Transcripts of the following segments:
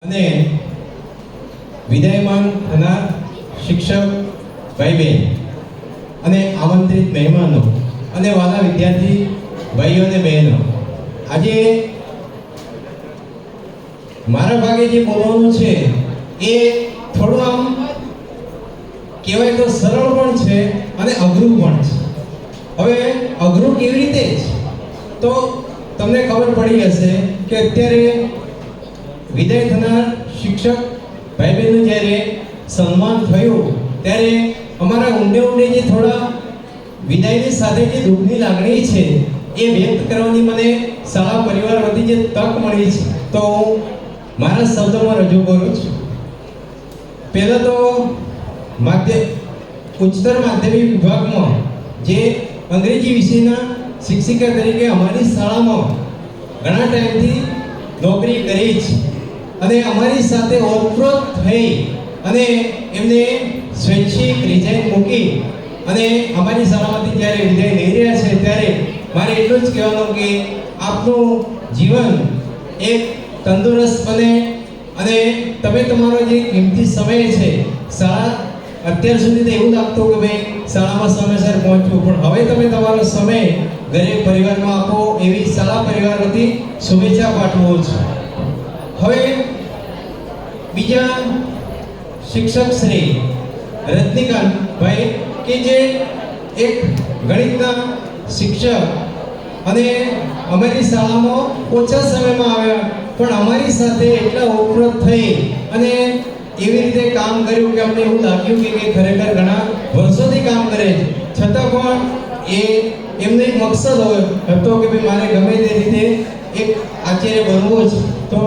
અને વિદાયમાન થનાર શિક્ષક ભાઈ બહેન અને આમંત્રિત મહેમાનો અને વાલા વિદ્યાર્થી ભાઈઓ અને બહેનો, આજે મારા ભાગે જે બોલવાનું છે એ થોડું આમ કહેવાય તો સરળ પણ છે અને અઘરું પણ છે. હવે અઘરું કેવી રીતે તો તમને ખબર પડી હશે કે અત્યારે વિદાય થનાર શિક્ષક ભાઈ બહેનનું જ્યારે સન્માન થયું ત્યારે અમારા ઊંડે ઊંડે જે થોડા વિદાયની સાથે જે દુઃખની લાગણી છે એ વ્યક્ત કરવાની મને શાળા પરિવાર વતી જે તક મળી છે તો હું મારા શબ્દોમાં રજૂ કરું છું. પહેલાં તો ઉચ્ચતર માધ્યમિક વિભાગમાં જે અંગ્રેજી વિષયના શિક્ષિકા તરીકે અમારી શાળામાં ઘણા ટાઈમથી નોકરી કરી છે અને અમારી સાથે ઓતપ્રોત થઈ અને એમને સ્વૈચ્છિક રિઝાઇન મૂકી અને અમારી શાળામાંથી જ્યારે વિદાય લઈ રહ્યા છે ત્યારે મારે એટલું જ કહેવાનું કે આપનું જીવન એક તંદુરસ્ત બને અને તમે તમારો જે કિંમતી સમય છે શાળા અત્યાર સુધી તો એવું લાગતું કે ભાઈ શાળામાં સમયસર પહોંચવું, પણ હવે તમે તમારો સમય ઘરે પરિવારમાં આપો એવી શાળા પરિવાર વતી શુભેચ્છા પાઠવું છું. હવે બીજા શિક્ષક શ્રી રજનીકાંતભાઈ કે જે એક ગણિતના શિક્ષક અને અમારી શાળામાં ઓછા સમયમાં આવ્યા પણ અમારી સાથે એટલા ઓતપ્રોત થઈ અને એવી રીતે કામ કર્યું કે અમને એવું લાગ્યું કે ખરેખર ઘણા વર્ષોથી કામ કરે છે, છતાં પણ એમનો એક મકસદ હતો કે ભાઈ મારે ગમે તે રીતે એક આચાર્ય બનવું છે. તો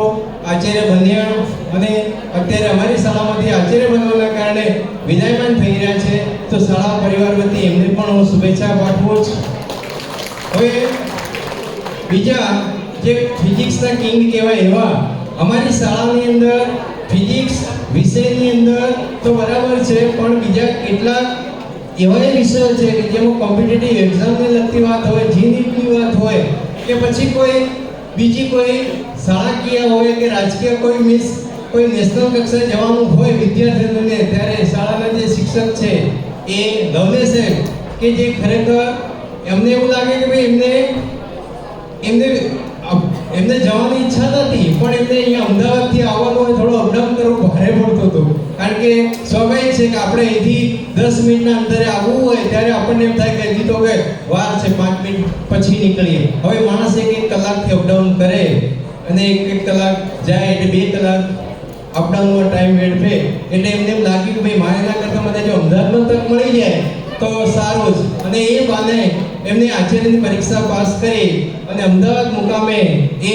આચાર્ય બન્યા અને અત્યારે અમારી શાળામાંથી આચાર્ય બનવાના કારણે વિદાયમાન થઈ રહ્યા છે. તો શાળા પરિવાર વતી એમને પણ હું શુભેચ્છા પાઠવું છું. હવે બીજા જે ફિઝિક્સના કિંગ કહેવાય એવા અમારી શાળાની અંદર ફિઝિક્સ વિષયની અંદર તો બરાબર છે પણ બીજા કેટલાક એવા વિષયો છે કે જેમાં કોમ્પિટિટિવ એક્ઝામને લગતી વાત હોય, જીનીટની વાત હોય કે પછી કોઈ બીજી કોઈ શાળાકીય હોય કે રાજકીય કોઈ નેશનલ કક્ષાએ જવાનું હોય વિદ્યાર્થીઓને, ત્યારે શાળાના જે શિક્ષક છે એ લવલેસ છે કે જે ખરેખર એમને એવું લાગે કે ભાઈ એમને જવાની ઈચ્છા નથી પણ એમને અહીંયા અમદાવાદથી આવવાનું હોય, થોડું અપડાઉન કરવું ભારે પડતું હતું. કારણ કે સ્વાભાવિક છે કે આપણે અહીંથી 10 મિનિટના અંતરે આવવું હોય ત્યારે આપણને એમ થાય કે હજી તો કે વાર છે, 5 મિનિટ પછી નીકળીએ. હવે માણસ એક કલાકથી અપડાઉન કરે અને એક કલાક જાય એટલે 2 કલાક અપડાઉનનો ટાઈમ વેડફે એટલે એમને એમ લાગ્યું કે ભાઈ મારે એના કરતાં મને જો અમદાવાદમાં તક મળી જાય તો સારું જ. અને એ બાને એમને આચાર્યની પરીક્ષા પાસ કરી અને અમદાવાદ મુકામે એ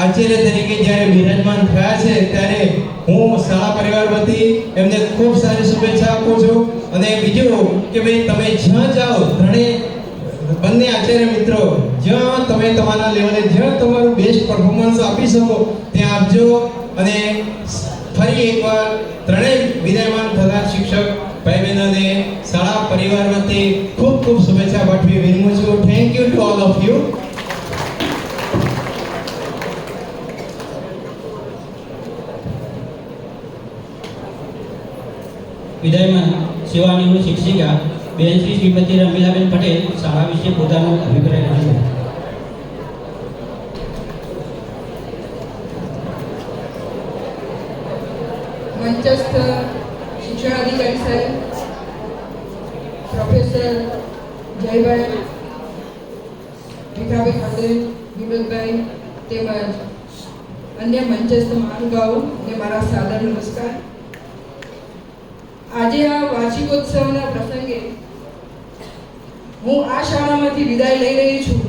આચાર્ય તરીકે જ્યારે બિરાજમાન થયા છે ત્યારે હું શાળા પરિવાર વતી એમને ખૂબ સારી શુભેચ્છા આપું છું. અને બીજું કે ભાઈ તમે જ્યાં જાઓ બંને આચાર્ય મિત્રો જ્યાં તમે તમારા લેવલે જ્યાં તમારું બેસ્ટ પરફોર્મન્સ આપી શકો ત્યાં આપજો. અને ફરી એકવાર ત્રણેય વિદાયમાન થનાર શિક્ષક ભાઈ બહેનોને શાળા પરિવાર વતી ખૂબ ખૂબ શુભેચ્છા પાઠવી વિનમું છું. Thank you to all of you. વિદાયમાં સેવાનિવૃત્ત શિક્ષિકા બેન શ્રીમતી રમીલાબેન પટેલ શાળા વિશે પોતાનો અભિપ્રાય રજૂ કરે. મંચસ્થ શિક્ષણાધિકારી સાહેબ, પ્રોફેસર જયભાઈ, ભીખાભાઈ ખાતે, વિનોદભાઈ તેમજ અન્ય મંચસ્થ મહાનુભાવો ને મારા સાદર નમસ્કાર. આજે આ વાર્ષિકોત્સવના પ્રસંગે હું આ શાળામાંથી વિદાય લઈ રહી છું